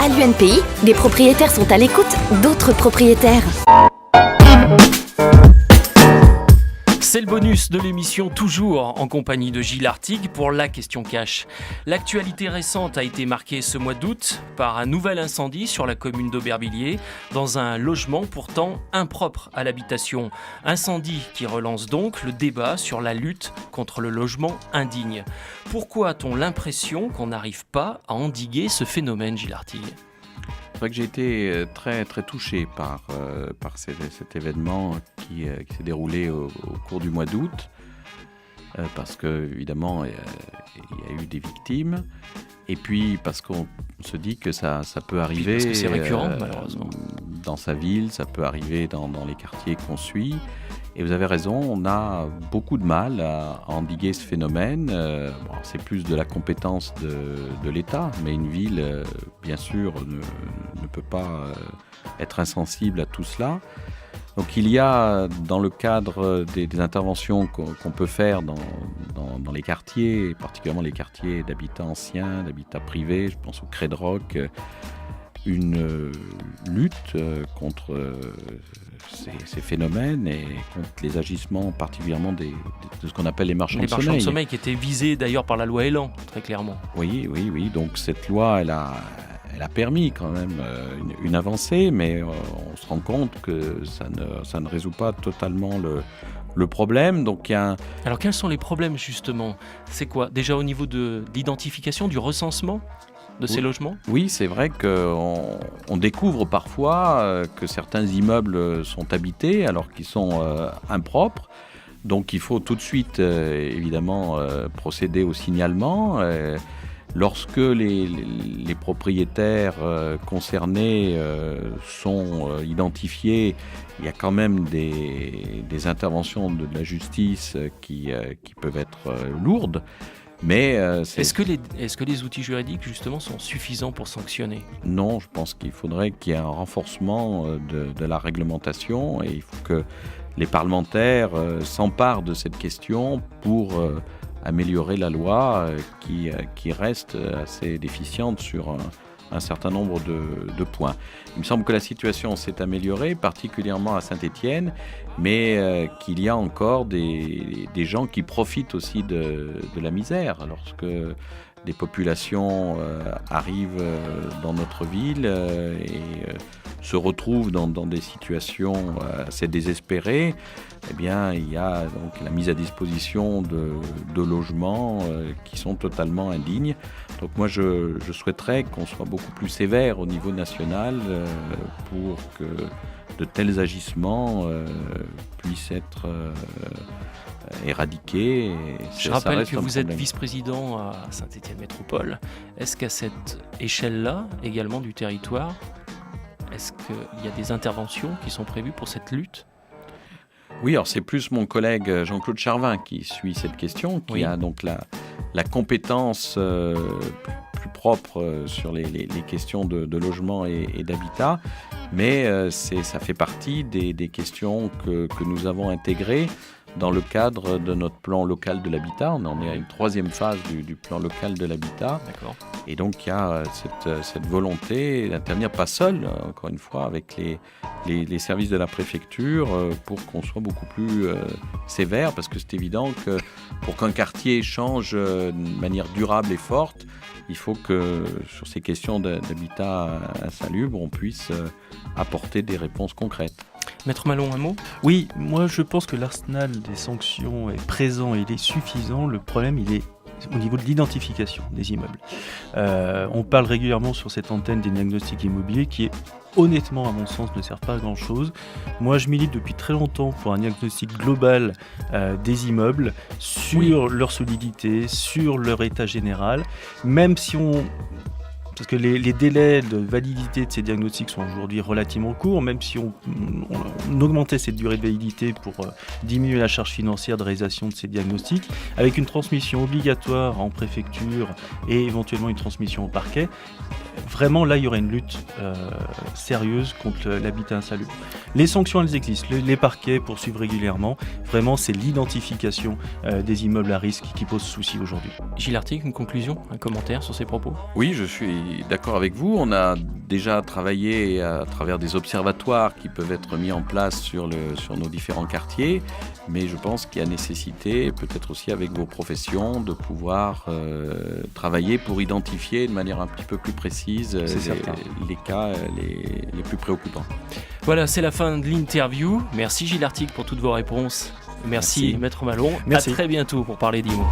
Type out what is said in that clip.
À l'UNPI, des propriétaires sont à l'écoute d'autres propriétaires. C'est le bonus de l'émission, toujours en compagnie de Gilles Artigue pour la question cash. L'actualité récente a été marquée ce mois d'août par un nouvel incendie sur la commune d'Aubervilliers, dans un logement pourtant impropre à l'habitation. Incendie qui relance donc le débat sur la lutte contre le logement indigne. Pourquoi a-t-on l'impression qu'on n'arrive pas à endiguer ce phénomène, Gilles Artigue ? C'est vrai que j'ai été très touché par cet événement qui s'est déroulé au cours du mois d'août, parce qu'évidemment, il y a eu des victimes, et puis parce qu'on se dit que ça peut arriver. Parce que c'est récurrent, malheureusement. Dans sa ville, ça peut arriver dans les quartiers qu'on suit. Et vous avez raison, on a beaucoup de mal à endiguer ce phénomène. C'est plus de la compétence de l'État, mais une ville, bien sûr, ne peut pas être insensible à tout cela. Donc il y a, dans le cadre des interventions qu'on peut faire dans les quartiers, particulièrement les quartiers d'habitat anciens, d'habitat privé, je pense au Crédroc, une lutte contre ces phénomènes et contre les agissements particulièrement de ce qu'on appelle les marchands de sommeil. Les marchands de sommeil qui étaient visés d'ailleurs par la loi Elan, très clairement. Oui. Donc cette loi, elle a permis quand même une avancée, mais on se rend compte que ça ne résout pas totalement le problème. Donc, Alors quels sont les problèmes justement ? C'est quoi ? Déjà au niveau de l'identification, du recensement de ces logements ? Oui, c'est vrai qu'on découvre parfois que certains immeubles sont habités alors qu'ils sont impropres. Donc il faut tout de suite, évidemment, procéder au signalement. Lorsque les propriétaires concernés sont identifiés, il y a quand même des interventions de la justice qui peuvent être lourdes. Mais est-ce que les outils juridiques justement sont suffisants pour sanctionner ? Non, je pense qu'il faudrait qu'il y ait un renforcement de la réglementation et il faut que les parlementaires s'emparent de cette question pour améliorer la loi qui reste assez déficiente sur un certain nombre de points. Il me semble que la situation s'est améliorée, particulièrement à Saint-Étienne, mais qu'il y a encore des gens qui profitent aussi de la misère. Lorsque des populations arrivent dans notre ville et se retrouvent dans des situations assez désespérées, eh bien, il y a donc la mise à disposition de logements qui sont totalement indignes. Donc moi, je souhaiterais qu'on soit beaucoup plus sévère au niveau national pour que de tels agissements puissent être éradiqués. Je rappelle que vous êtes vice-président à Saint-Étienne Métropole. Est-ce qu'à cette échelle-là, également du territoire, est-ce qu'il y a des interventions qui sont prévues pour cette lutte ? Oui, alors c'est plus mon collègue Jean-Claude Charvin qui suit cette question, qui a donc la compétence plus propre sur les questions de logement et d'habitat, mais ça fait partie des questions que nous avons intégrées dans le cadre de notre plan local de l'habitat. On en est à une troisième phase du plan local de l'habitat. D'accord. Et donc il y a cette volonté d'intervenir, pas seul, encore une fois, avec les services de la préfecture pour qu'on soit beaucoup plus sévère, parce que c'est évident que pour qu'un quartier change de manière durable et forte, il faut que sur ces questions d'habitat insalubre, on puisse apporter des réponses concrètes. Maître Malon, un mot ? Oui, moi je pense que l'arsenal des sanctions est présent et il est suffisant. Le problème, il est au niveau de l'identification des immeubles. On parle régulièrement sur cette antenne des diagnostics immobiliers qui, honnêtement, à mon sens, ne servent pas à grand-chose. Moi, je milite depuis très longtemps pour un diagnostic global des immeubles sur leur solidité, sur leur état général, même si parce que les délais de validité de ces diagnostics sont aujourd'hui relativement courts, même si on augmentait cette durée de validité pour diminuer la charge financière de réalisation de ces diagnostics, avec une transmission obligatoire en préfecture et éventuellement une transmission au parquet. Vraiment, là, il y aurait une lutte sérieuse contre l'habitat insalubre. Les sanctions, elles existent. Les parquets poursuivent régulièrement. Vraiment, c'est l'identification des immeubles à risque qui pose souci aujourd'hui. Gilles Artigue, une conclusion, un commentaire sur ces propos ? Oui, je suis suis d'accord avec vous. On a déjà travaillé à travers des observatoires qui peuvent être mis en place sur nos différents quartiers, mais je pense qu'il y a nécessité, peut-être aussi avec vos professions, de pouvoir travailler pour identifier de manière un petit peu plus précise les cas les plus préoccupants. Voilà, c'est la fin de l'interview. Merci Gilles Artigue pour toutes vos réponses. Merci. Maître Malon. Merci. À très bientôt pour parler d'IMO.